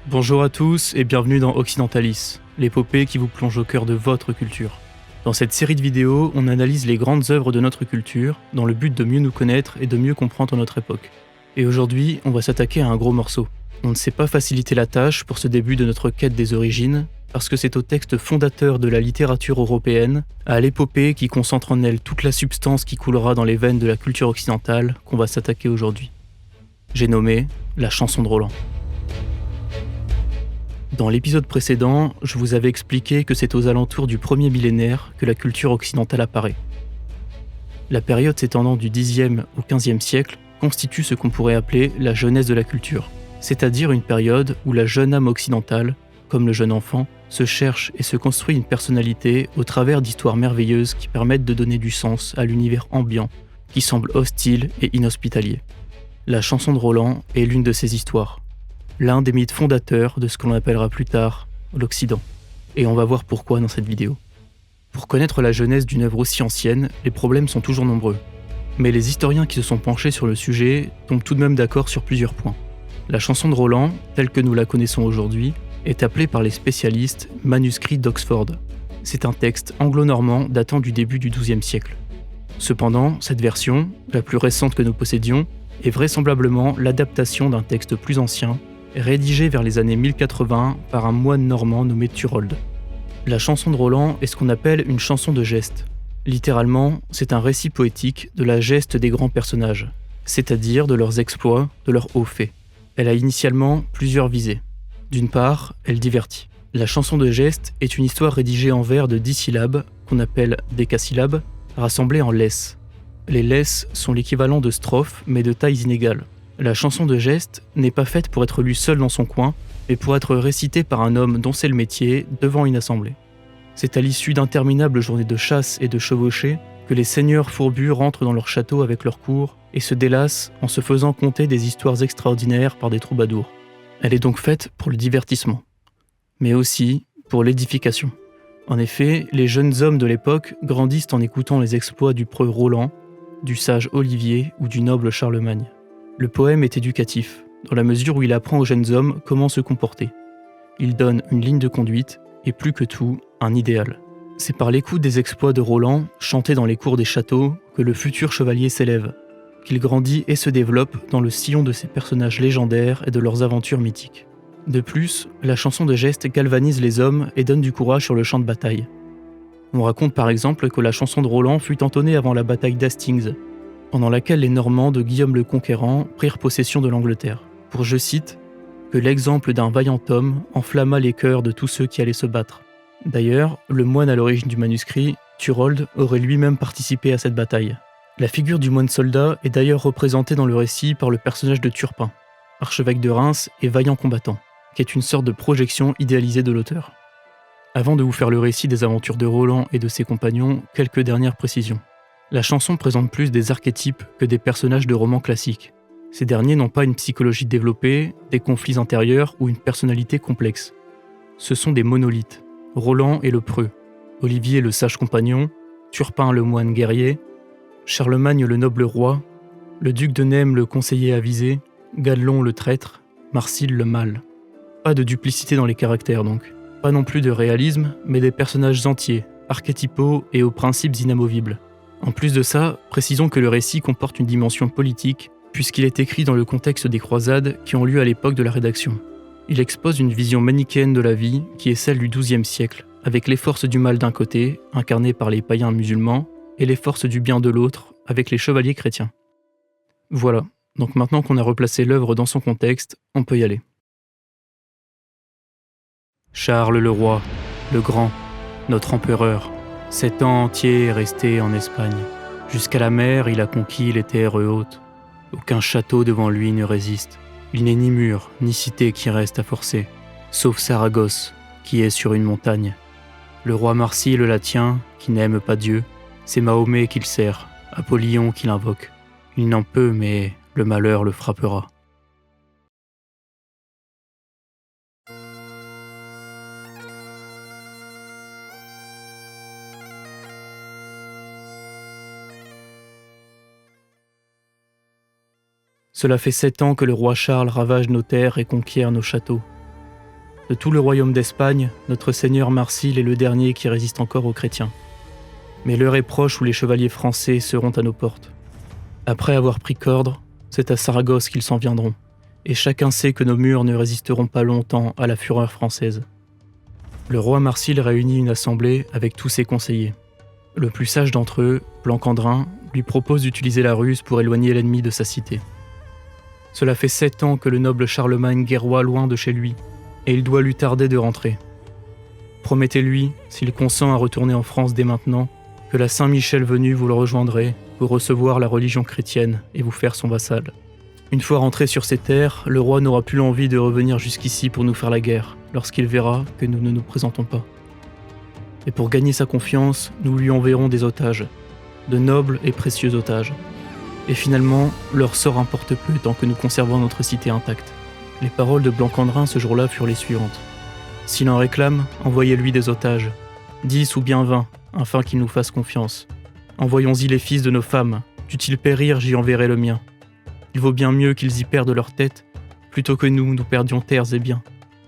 Bonjour à tous et bienvenue dans Occidentalis, l'épopée qui vous plonge au cœur de votre culture. Dans cette série de vidéos, on analyse les grandes œuvres de notre culture, dans le but de mieux nous connaître et de mieux comprendre notre époque. Et aujourd'hui, on va s'attaquer à un gros morceau. On ne s'est pas facilité la tâche pour ce début de notre quête des origines, parce que c'est au texte fondateur de la littérature européenne, à l'épopée qui concentre en elle toute la substance qui coulera dans les veines de la culture occidentale, qu'on va s'attaquer aujourd'hui. J'ai nommé la chanson de Roland. Dans l'épisode précédent, je vous avais expliqué que c'est aux alentours du premier millénaire que la culture occidentale apparaît. La période s'étendant du Xe au XVe siècle constitue ce qu'on pourrait appeler la jeunesse de la culture, c'est-à-dire une période où la jeune âme occidentale, comme le jeune enfant, se cherche et se construit une personnalité au travers d'histoires merveilleuses qui permettent de donner du sens à l'univers ambiant, qui semble hostile et inhospitalier. La chanson de Roland est l'une de ces histoires. L'un des mythes fondateurs de ce que l'on appellera plus tard l'Occident. Et on va voir pourquoi dans cette vidéo. Pour connaître la jeunesse d'une œuvre aussi ancienne, les problèmes sont toujours nombreux. Mais les historiens qui se sont penchés sur le sujet tombent tout de même d'accord sur plusieurs points. La chanson de Roland, telle que nous la connaissons aujourd'hui, est appelée par les spécialistes manuscrit d'Oxford. C'est un texte anglo-normand datant du début du XIIe siècle. Cependant, cette version, la plus récente que nous possédions, est vraisemblablement l'adaptation d'un texte plus ancien, rédigé vers les années 1080 par un moine normand nommé Turold. La chanson de Roland est ce qu'on appelle une chanson de geste. Littéralement, c'est un récit poétique de la geste des grands personnages, c'est-à-dire de leurs exploits, de leurs hauts faits. Elle a initialement plusieurs visées. D'une part, elle divertit. La chanson de geste est une histoire rédigée en vers de 10 syllabes, qu'on appelle décasyllabes, rassemblées en laisses. Les laisses sont l'équivalent de strophes, mais de tailles inégales. La chanson de geste n'est pas faite pour être lue seule dans son coin, mais pour être récitée par un homme dont c'est le métier devant une assemblée. C'est à l'issue d'interminables journées de chasse et de chevauchée que les seigneurs fourbus rentrent dans leur château avec leur cour et se délassent en se faisant conter des histoires extraordinaires par des troubadours. Elle est donc faite pour le divertissement, mais aussi pour l'édification. En effet, les jeunes hommes de l'époque grandissent en écoutant les exploits du preux Roland, du sage Olivier ou du noble Charlemagne. Le poème est éducatif, dans la mesure où il apprend aux jeunes hommes comment se comporter. Il donne une ligne de conduite, et plus que tout, un idéal. C'est par l'écoute des exploits de Roland, chantés dans les cours des châteaux, que le futur chevalier s'élève, qu'il grandit et se développe dans le sillon de ces personnages légendaires et de leurs aventures mythiques. De plus, la chanson de geste galvanise les hommes et donne du courage sur le champ de bataille. On raconte par exemple que la chanson de Roland fut entonnée avant la bataille d'Hastings, pendant laquelle les Normands de Guillaume le Conquérant prirent possession de l'Angleterre, pour, je cite, « que l'exemple d'un vaillant homme enflamma les cœurs de tous ceux qui allaient se battre ». D'ailleurs, le moine à l'origine du manuscrit, Turold, aurait lui-même participé à cette bataille. La figure du moine soldat est d'ailleurs représentée dans le récit par le personnage de Turpin, archevêque de Reims et vaillant combattant, qui est une sorte de projection idéalisée de l'auteur. Avant de vous faire le récit des aventures de Roland et de ses compagnons, quelques dernières précisions. La chanson présente plus des archétypes que des personnages de romans classiques. Ces derniers n'ont pas une psychologie développée, des conflits intérieurs ou une personnalité complexe. Ce sont des monolithes. Roland est le preux, Olivier le sage compagnon, Turpin le moine guerrier, Charlemagne le noble roi, le duc de Nêmes le conseiller avisé, Gadlon le traître, Marsile le mâle. Pas de duplicité dans les caractères donc. Pas non plus de réalisme, mais des personnages entiers, archétypaux et aux principes inamovibles. En plus de ça, précisons que le récit comporte une dimension politique, puisqu'il est écrit dans le contexte des croisades qui ont lieu à l'époque de la rédaction. Il expose une vision manichéenne de la vie qui est celle du XIIe siècle, avec les forces du mal d'un côté, incarnées par les païens musulmans, et les forces du bien de l'autre, avec les chevaliers chrétiens. Voilà, donc maintenant qu'on a replacé l'œuvre dans son contexte, on peut y aller. Charles le roi, le grand, notre empereur, 7 ans entiers est resté en Espagne. Jusqu'à la mer, il a conquis les terres hautes. Aucun château devant lui ne résiste. Il n'est ni mur, ni cité qui reste à forcer, sauf Saragosse, qui est sur une montagne. Le roi Marsile la tient, qui n'aime pas Dieu. C'est Mahomet qu'il sert, Apollyon qu'il invoque. Il n'en peut, mais le malheur le frappera. Cela fait 7 ans que le roi Charles ravage nos terres et conquiert nos châteaux. De tout le royaume d'Espagne, notre seigneur Marsile est le dernier qui résiste encore aux chrétiens. Mais l'heure est proche où les chevaliers français seront à nos portes. Après avoir pris Cordre, c'est à Saragosse qu'ils s'en viendront, et chacun sait que nos murs ne résisteront pas longtemps à la fureur française. Le roi Marsile réunit une assemblée avec tous ses conseillers. Le plus sage d'entre eux, Blancandrin, lui propose d'utiliser la ruse pour éloigner l'ennemi de sa cité. Cela fait 7 ans que le noble Charlemagne guerroie loin de chez lui, et il doit lui tarder de rentrer. Promettez-lui, s'il consent à retourner en France dès maintenant, que la Saint-Michel venu vous le rejoindrez pour recevoir la religion chrétienne et vous faire son vassal. Une fois rentré sur ces terres, le roi n'aura plus l'envie de revenir jusqu'ici pour nous faire la guerre, lorsqu'il verra que nous ne nous présentons pas. Et pour gagner sa confiance, nous lui enverrons des otages, de nobles et précieux otages. Et finalement, leur sort importe peu tant que nous conservons notre cité intacte. Les paroles de Blancandrin ce jour-là furent les suivantes. S'il en réclame, envoyez-lui des otages, 10 ou bien 20, afin qu'il nous fasse confiance. Envoyons-y les fils de nos femmes, dût-il périr, j'y enverrai le mien. Il vaut bien mieux qu'ils y perdent leur tête, plutôt que nous perdions terres et biens,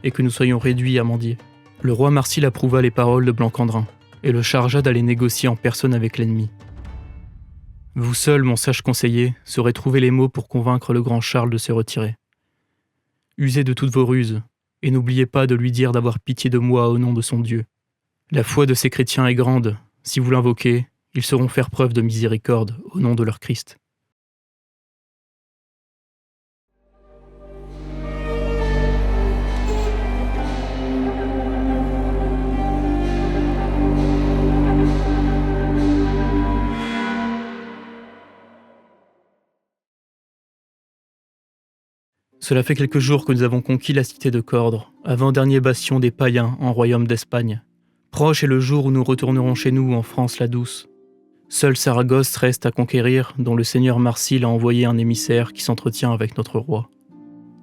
et que nous soyons réduits à mendier. Le roi Marsile approuva les paroles de Blancandrin, et le chargea d'aller négocier en personne avec l'ennemi. Vous seul, mon sage conseiller, saurez trouver les mots pour convaincre le grand Charles de se retirer. Usez de toutes vos ruses, et n'oubliez pas de lui dire d'avoir pitié de moi au nom de son Dieu. La foi de ces chrétiens est grande, si vous l'invoquez, ils sauront faire preuve de miséricorde au nom de leur Christ. Cela fait quelques jours que nous avons conquis la cité de Cordre, avant-dernier bastion des païens en royaume d'Espagne. Proche est le jour où nous retournerons chez nous en France la douce. Seul Saragosse reste à conquérir, dont le seigneur Marsile a envoyé un émissaire qui s'entretient avec notre roi.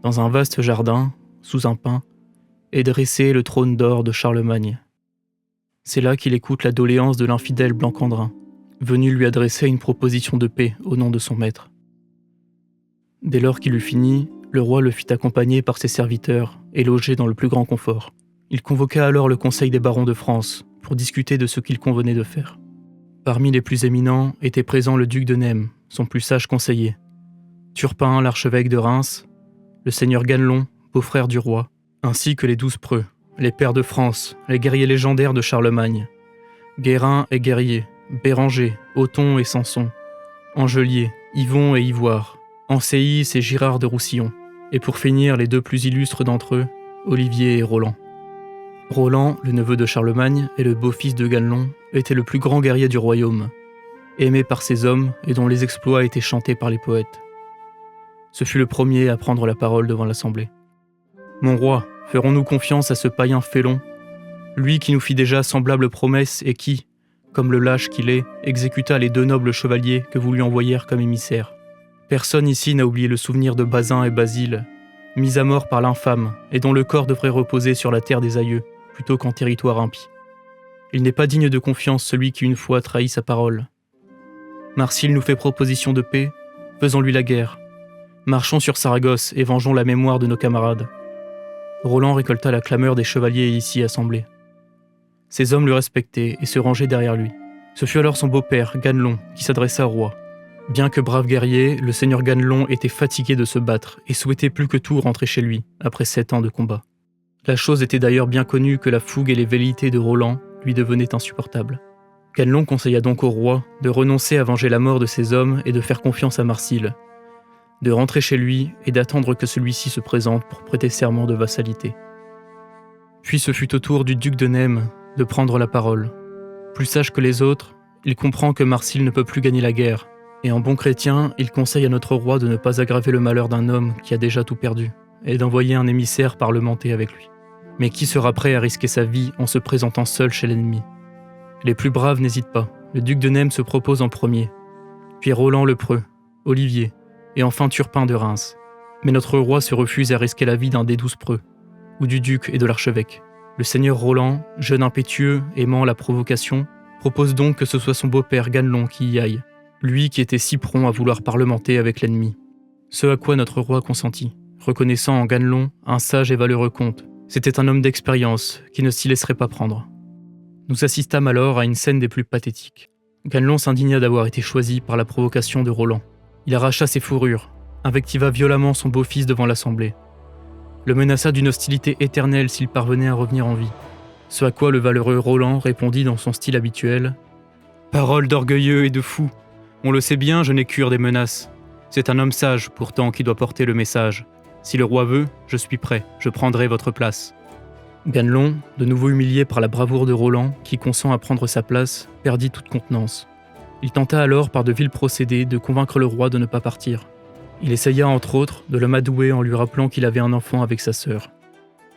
Dans un vaste jardin, sous un pin, est dressé le trône d'or de Charlemagne. C'est là qu'il écoute la doléance de l'infidèle Blancandrin, venu lui adresser une proposition de paix au nom de son maître. Dès lors qu'il eut fini, le roi le fit accompagner par ses serviteurs et loger dans le plus grand confort. Il convoqua alors le conseil des barons de France pour discuter de ce qu'il convenait de faire. Parmi les plus éminents était présent le duc de Nèmes, son plus sage conseiller, Turpin, l'archevêque de Reims, le seigneur Ganelon, beau-frère du roi, ainsi que les 12 preux, les pairs de France, les guerriers légendaires de Charlemagne, Guérin et Guerrier, Béranger, Othon et Samson, Angelier, Yvon et Ivoire, Ancéis et Girard de Roussillon, et pour finir les 2 plus illustres d'entre eux, Olivier et Roland. Roland, le neveu de Charlemagne et le beau-fils de Ganelon, était le plus grand guerrier du royaume, aimé par ses hommes et dont les exploits étaient chantés par les poètes. Ce fut le premier à prendre la parole devant l'assemblée. « Mon roi, ferons-nous confiance à ce païen félon, lui qui nous fit déjà semblable promesse et qui, comme le lâche qu'il est, exécuta les 2 nobles chevaliers que vous lui envoyèrent comme émissaires. Personne ici n'a oublié le souvenir de Bazin et Basile, mis à mort par l'infâme et dont le corps devrait reposer sur la terre des aïeux, plutôt qu'en territoire impie. Il n'est pas digne de confiance celui qui une fois trahit sa parole. Marsile nous fait proposition de paix, faisons-lui la guerre. Marchons sur Saragosse et vengeons la mémoire de nos camarades. » Roland récolta la clameur des chevaliers ici assemblés. Ces hommes le respectaient et se rangeaient derrière lui. Ce fut alors son beau-père, Ganelon, qui s'adressa au roi. Bien que brave guerrier, le seigneur Ganelon était fatigué de se battre et souhaitait plus que tout rentrer chez lui, après 7 ans de combat. La chose était d'ailleurs bien connue que la fougue et les velléités de Roland lui devenaient insupportables. Ganelon conseilla donc au roi de renoncer à venger la mort de ses hommes et de faire confiance à Marsile, de rentrer chez lui et d'attendre que celui-ci se présente pour prêter serment de vassalité. Puis ce fut au tour du duc de Nèmes de prendre la parole. Plus sage que les autres, il comprend que Marsile ne peut plus gagner la guerre, et en bon chrétien, il conseille à notre roi de ne pas aggraver le malheur d'un homme qui a déjà tout perdu, et d'envoyer un émissaire parlementer avec lui. Mais qui sera prêt à risquer sa vie en se présentant seul chez l'ennemi? Les plus braves n'hésitent pas. Le duc de Nèmes se propose en premier, puis Roland le Preux, Olivier, et enfin Turpin de Reims. Mais notre roi se refuse à risquer la vie d'un des 12 preux, ou du duc et de l'archevêque. Le seigneur Roland, jeune impétueux, aimant la provocation, propose donc que ce soit son beau-père Ganelon qui y aille, lui qui était si prompt à vouloir parlementer avec l'ennemi. Ce à quoi notre roi consentit, reconnaissant en Ganelon un sage et valeureux comte, C'était un homme d'expérience qui ne s'y laisserait pas prendre. Nous assistâmes alors à une scène des plus pathétiques. Ganelon s'indigna d'avoir été choisi par la provocation de Roland. Il arracha ses fourrures, invectiva violemment son beau-fils devant l'assemblée, le menaça d'une hostilité éternelle s'il parvenait à revenir en vie. Ce à quoi le valeureux Roland répondit dans son style habituel : « Parole d'orgueilleux et de fou, on le sait bien, je n'ai cure des menaces. C'est un homme sage, pourtant, qui doit porter le message. Si le roi veut, je suis prêt, je prendrai votre place. » Ganelon, de nouveau humilié par la bravoure de Roland, qui consent à prendre sa place, perdit toute contenance. Il tenta alors par de vils procédés de convaincre le roi de ne pas partir. Il essaya entre autres de l'amadouer en lui rappelant qu'il avait un enfant avec sa sœur.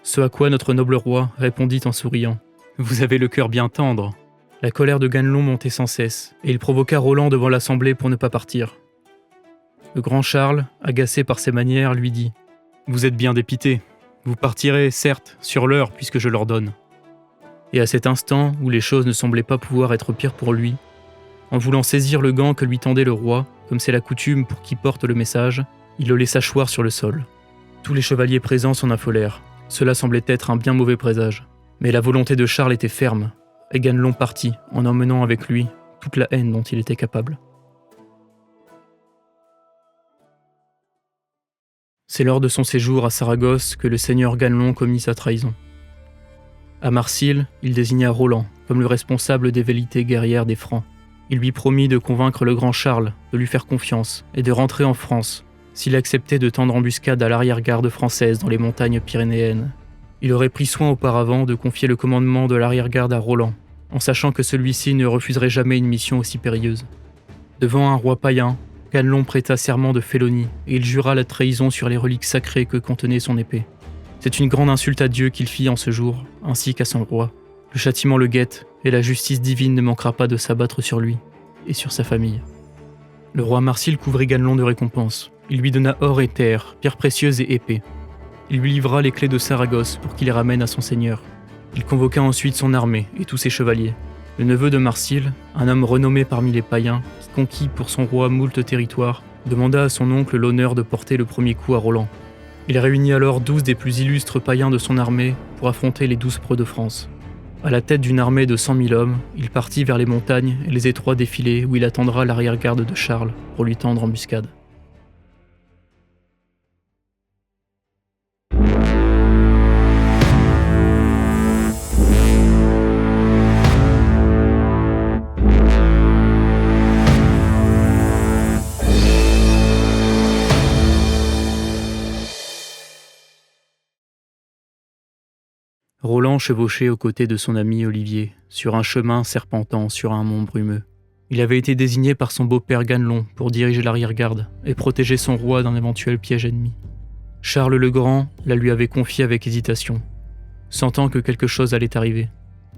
Ce à quoi notre noble roi répondit en souriant : « Vous avez le cœur bien tendre. » La colère de Ganelon montait sans cesse, et il provoqua Roland devant l'assemblée pour ne pas partir. Le grand Charles, agacé par ses manières, lui dit : « Vous êtes bien dépité. Vous partirez, certes, sur l'heure puisque je l'ordonne. » Et à cet instant, où les choses ne semblaient pas pouvoir être pires pour lui, en voulant saisir le gant que lui tendait le roi, comme c'est la coutume pour qui porte le message, il le laissa choir sur le sol. Tous les chevaliers présents s'en affolèrent. Cela semblait être un bien mauvais présage. Mais la volonté de Charles était ferme, et Ganelon partit en emmenant avec lui toute la haine dont il était capable. C'est lors de son séjour à Saragosse que le seigneur Ganelon commit sa trahison. À Marcilles, il désigna Roland comme le responsable des velléités guerrières des Francs. Il lui promit de convaincre le grand Charles de lui faire confiance et de rentrer en France s'il acceptait de tendre embuscade à l'arrière-garde française dans les montagnes pyrénéennes. Il aurait pris soin auparavant de confier le commandement de l'arrière-garde à Roland, en sachant que celui-ci ne refuserait jamais une mission aussi périlleuse. Devant un roi païen, Ganelon prêta serment de félonie et il jura la trahison sur les reliques sacrées que contenait son épée. C'est une grande insulte à Dieu qu'il fit en ce jour, ainsi qu'à son roi. Le châtiment le guette et la justice divine ne manquera pas de s'abattre sur lui et sur sa famille. Le roi Marcilles couvrit Ganelon de récompenses. Il lui donna or et terre, pierres précieuses et épées. Il lui livra les clés de Saragosse pour qu'il les ramène à son seigneur. Il convoqua ensuite son armée et tous ses chevaliers. Le neveu de Marcilles, un homme renommé parmi les païens, qui conquit pour son roi moult territoires, demanda à son oncle l'honneur de porter le premier coup à Roland. Il réunit alors 12 des plus illustres païens de son armée pour affronter les 12 preux de France. À la tête d'une armée de 100 000 hommes, il partit vers les montagnes et les étroits défilés où il attendra l'arrière-garde de Charles pour lui tendre embuscade. Roland chevauchait aux côtés de son ami Olivier, sur un chemin serpentant sur un mont brumeux. Il avait été désigné par son beau-père Ganelon pour diriger l'arrière-garde et protéger son roi d'un éventuel piège ennemi. Charles le Grand la lui avait confiée avec hésitation, sentant que quelque chose allait arriver.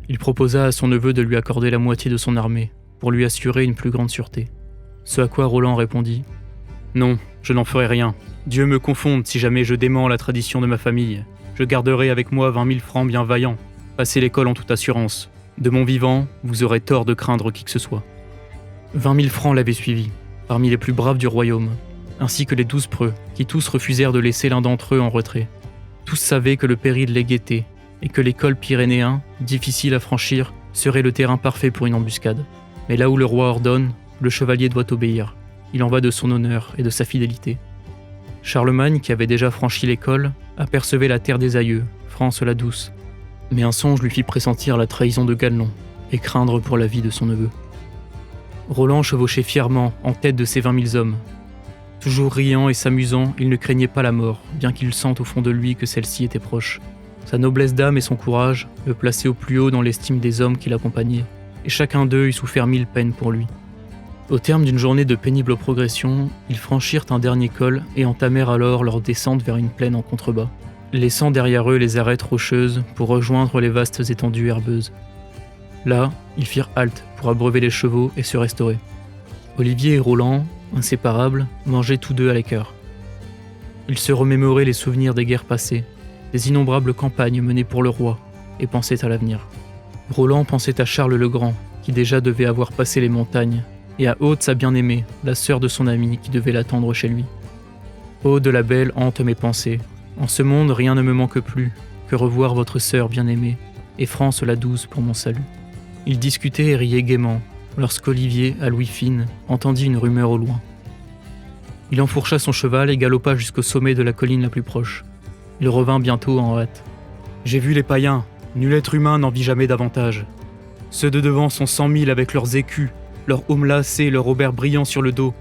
Il proposa à son neveu de lui accorder la moitié de son armée, pour lui assurer une plus grande sûreté. Ce à quoi Roland répondit : « Non, je n'en ferai rien. Dieu me confonde si jamais je démens la tradition de ma famille. Je garderai avec moi 20 000 francs bien vaillants. Passez l'école en toute assurance. De mon vivant, vous aurez tort de craindre qui que ce soit. » 20 000 francs l'avaient suivi, parmi les plus braves du royaume, ainsi que les 12 preux, qui tous refusèrent de laisser l'un d'entre eux en retrait. Tous savaient que le péril les guettait, et que les cols pyrénéens, difficiles à franchir, serait le terrain parfait pour une embuscade. Mais là où le roi ordonne, le chevalier doit obéir. Il en va de son honneur et de sa fidélité. Charlemagne, qui avait déjà franchi les cols, apercevait la terre des aïeux, France la douce. Mais un songe lui fit pressentir la trahison de Ganelon et craindre pour la vie de son neveu. Roland chevauchait fièrement en tête de ses 20 000 hommes. Toujours riant et s'amusant, il ne craignait pas la mort, bien qu'il sente au fond de lui que celle-ci était proche. Sa noblesse d'âme et son courage le plaçaient au plus haut dans l'estime des hommes qui l'accompagnaient, et chacun d'eux eût souffert 1000 peines pour lui. Au terme d'une journée de pénible progression, ils franchirent un dernier col et entamèrent alors leur descente vers une plaine en contrebas, laissant derrière eux les arêtes rocheuses pour rejoindre les vastes étendues herbeuses. Là, ils firent halte pour abreuver les chevaux et se restaurer. Olivier et Roland, inséparables, mangeaient tous deux à l'écart. Ils se remémoraient les souvenirs des guerres passées, des innombrables campagnes menées pour le roi, et pensaient à l'avenir. Roland pensait à Charles le Grand, qui déjà devait avoir passé les montagnes, et à Aude sa bien-aimée, la sœur de son ami qui devait l'attendre chez lui. Aude la belle hante mes pensées. En ce monde rien ne me manque plus, que revoir votre sœur bien-aimée, et France la douce pour mon salut. » Ils discutaient et riaient gaiement, lorsqu'Olivier, à l'ouïe fine, entendit une rumeur au loin. Il enfourcha son cheval et galopa jusqu'au sommet de la colline la plus proche. Il revint bientôt en hâte. « J'ai vu les païens, nul être humain n'en vit jamais davantage. Ceux de devant sont 100 000 avec leurs écus, leurs aumes lacés, leurs auberts brillants sur le dos.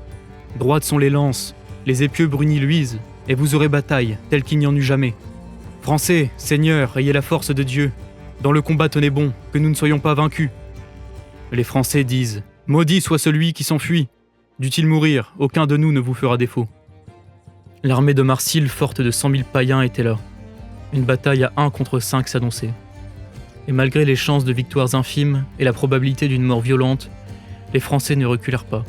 Droites sont les lances, les épieux brunis luisent, et vous aurez bataille, telle qu'il n'y en eut jamais. Français, seigneurs, ayez la force de Dieu. Dans le combat tenez bon, que nous ne soyons pas vaincus. » Les Français disent « Maudit soit celui qui s'enfuit. Dût-il mourir, aucun de nous ne vous fera défaut. » L'armée de Marsile, forte de 100 000 païens, était là. Une bataille à 1 contre 5 s'annonçait. Et malgré les chances de victoires infimes et la probabilité d'une mort violente, les Français ne reculèrent pas.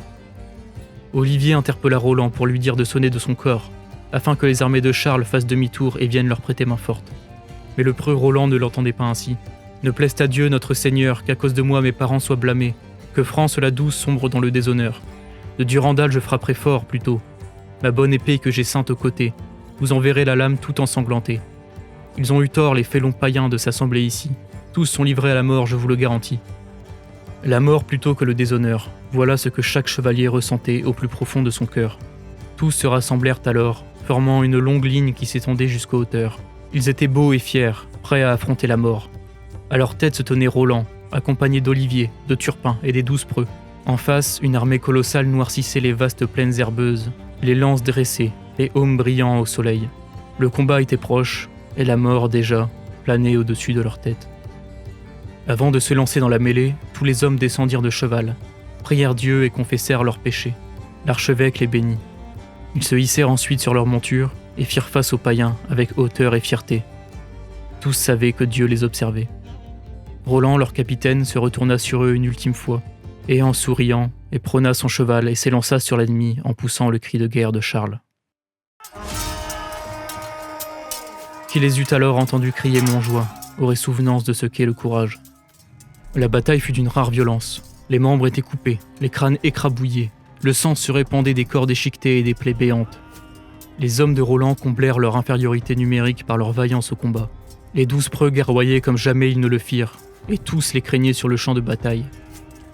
Olivier interpella Roland pour lui dire de sonner de son corps, afin que les armées de Charles fassent demi-tour et viennent leur prêter main forte. Mais le preux Roland ne l'entendait pas ainsi. « Ne plaise à Dieu notre Seigneur qu'à cause de moi mes parents soient blâmés, que France la douce sombre dans le déshonneur. De Durandal je frapperai fort plutôt. Ma bonne épée que j'ai ceinte au côté, vous en verrez la lame tout ensanglantée. Ils ont eu tort les félons païens de s'assembler ici. Tous sont livrés à la mort, je vous le garantis. » La mort plutôt que le déshonneur, voilà ce que chaque chevalier ressentait au plus profond de son cœur. Tous se rassemblèrent alors, formant une longue ligne qui s'étendait jusqu'aux hauteurs. Ils étaient beaux et fiers, prêts à affronter la mort. À leur tête se tenait Roland, accompagné d'Olivier, de Turpin et des 12 preux. En face, une armée colossale noircissait les vastes plaines herbeuses, les lances dressées, les aumes brillants au soleil. Le combat était proche, et la mort déjà planait au-dessus de leur tête. Avant de se lancer dans la mêlée, tous les hommes descendirent de cheval, prièrent Dieu et confessèrent leurs péchés. L'archevêque les bénit. Ils se hissèrent ensuite sur leurs montures et firent face aux païens avec hauteur et fierté. Tous savaient que Dieu les observait. Roland, leur capitaine, se retourna sur eux une ultime fois, et en souriant, éperonna son cheval et s'élança sur l'ennemi en poussant le cri de guerre de Charles. Qui les eût alors entendus crier Montjoie, aurait souvenance de ce qu'est le courage. La bataille fut d'une rare violence. Les membres étaient coupés, les crânes écrabouillés, le sang se répandait des corps déchiquetés et des plaies béantes. Les hommes de Roland comblèrent leur infériorité numérique par leur vaillance au combat. Les 12 preux guerroyaient comme jamais ils ne le firent, et tous les craignaient sur le champ de bataille.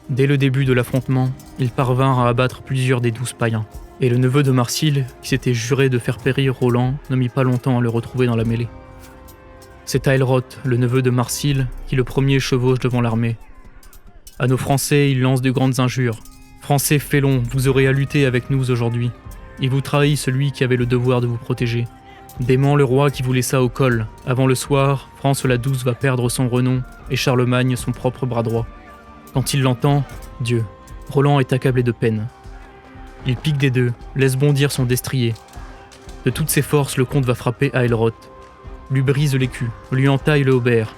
Dès le début de l'affrontement, ils parvinrent à abattre plusieurs des 12 païens, et le neveu de Marsile, qui s'était juré de faire périr Roland, ne mit pas longtemps à le retrouver dans la mêlée. C'est Aelroth, le neveu de Marsile, qui le premier chevauche devant l'armée. À nos Français, il lance de grandes injures. « Français félons, vous aurez à lutter avec nous aujourd'hui. Il vous trahit celui qui avait le devoir de vous protéger. Dément le roi qui vous laissa au col. Avant le soir, France la douce va perdre son renom et Charlemagne son propre bras droit. Quand il l'entend, Dieu, Roland est accablé de peine. Il pique des deux, laisse bondir son destrier. De toutes ses forces, le comte va frapper Aelroth. Lui brise l'écu, lui entaille le haubert,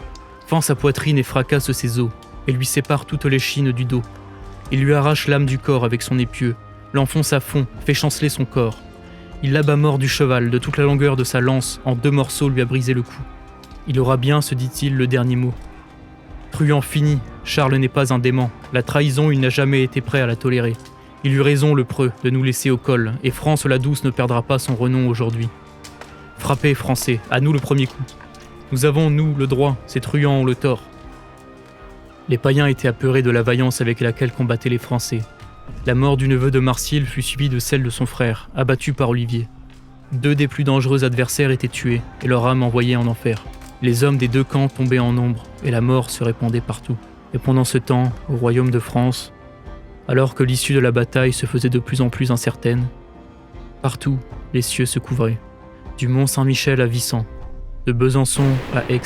fend sa poitrine et fracasse ses os, et lui sépare toutes les chines du dos. Il lui arrache l'âme du corps avec son épieu, l'enfonce à fond, fait chanceler son corps. Il l'abat mort du cheval, de toute la longueur de sa lance, en 2 morceaux lui a brisé le cou. Il aura bien, se dit-il, le dernier mot. Truand fini, Charles n'est pas un dément, la trahison il n'a jamais été prêt à la tolérer. Il eut raison le preux de nous laisser au col, et France la douce ne perdra pas son renom aujourd'hui. Frappez, Français, à nous le premier coup. Nous avons, nous, le droit, ces truands ont le tort. » Les païens étaient apeurés de la vaillance avec laquelle combattaient les Français. La mort du neveu de Marsile fut suivie de celle de son frère, abattu par Olivier. 2 des plus dangereux adversaires étaient tués, et leur âme envoyée en enfer. Les hommes des 2 camps tombaient en nombre, et la mort se répandait partout. Et pendant ce temps, au royaume de France, alors que l'issue de la bataille se faisait de plus en plus incertaine, partout, les cieux se couvraient. Du mont Saint-Michel à Vissant, de Besançon à Aix,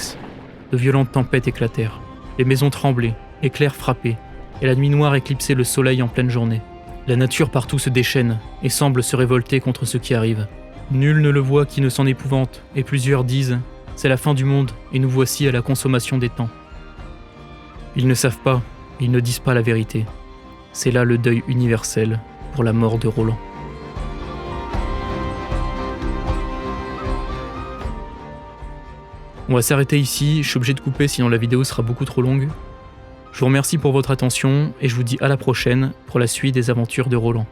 de violentes tempêtes éclatèrent. Les maisons tremblaient, éclairs frappaient, et la nuit noire éclipsait le soleil en pleine journée. La nature partout se déchaîne et semble se révolter contre ce qui arrive. Nul ne le voit qui ne s'en épouvante, et plusieurs disent « c'est la fin du monde, et nous voici à la consommation des temps ». Ils ne savent pas, ils ne disent pas la vérité. C'est là le deuil universel pour la mort de Roland. On va s'arrêter ici, je suis obligé de couper sinon la vidéo sera beaucoup trop longue. Je vous remercie pour votre attention et je vous dis à la prochaine pour la suite des aventures de Roland.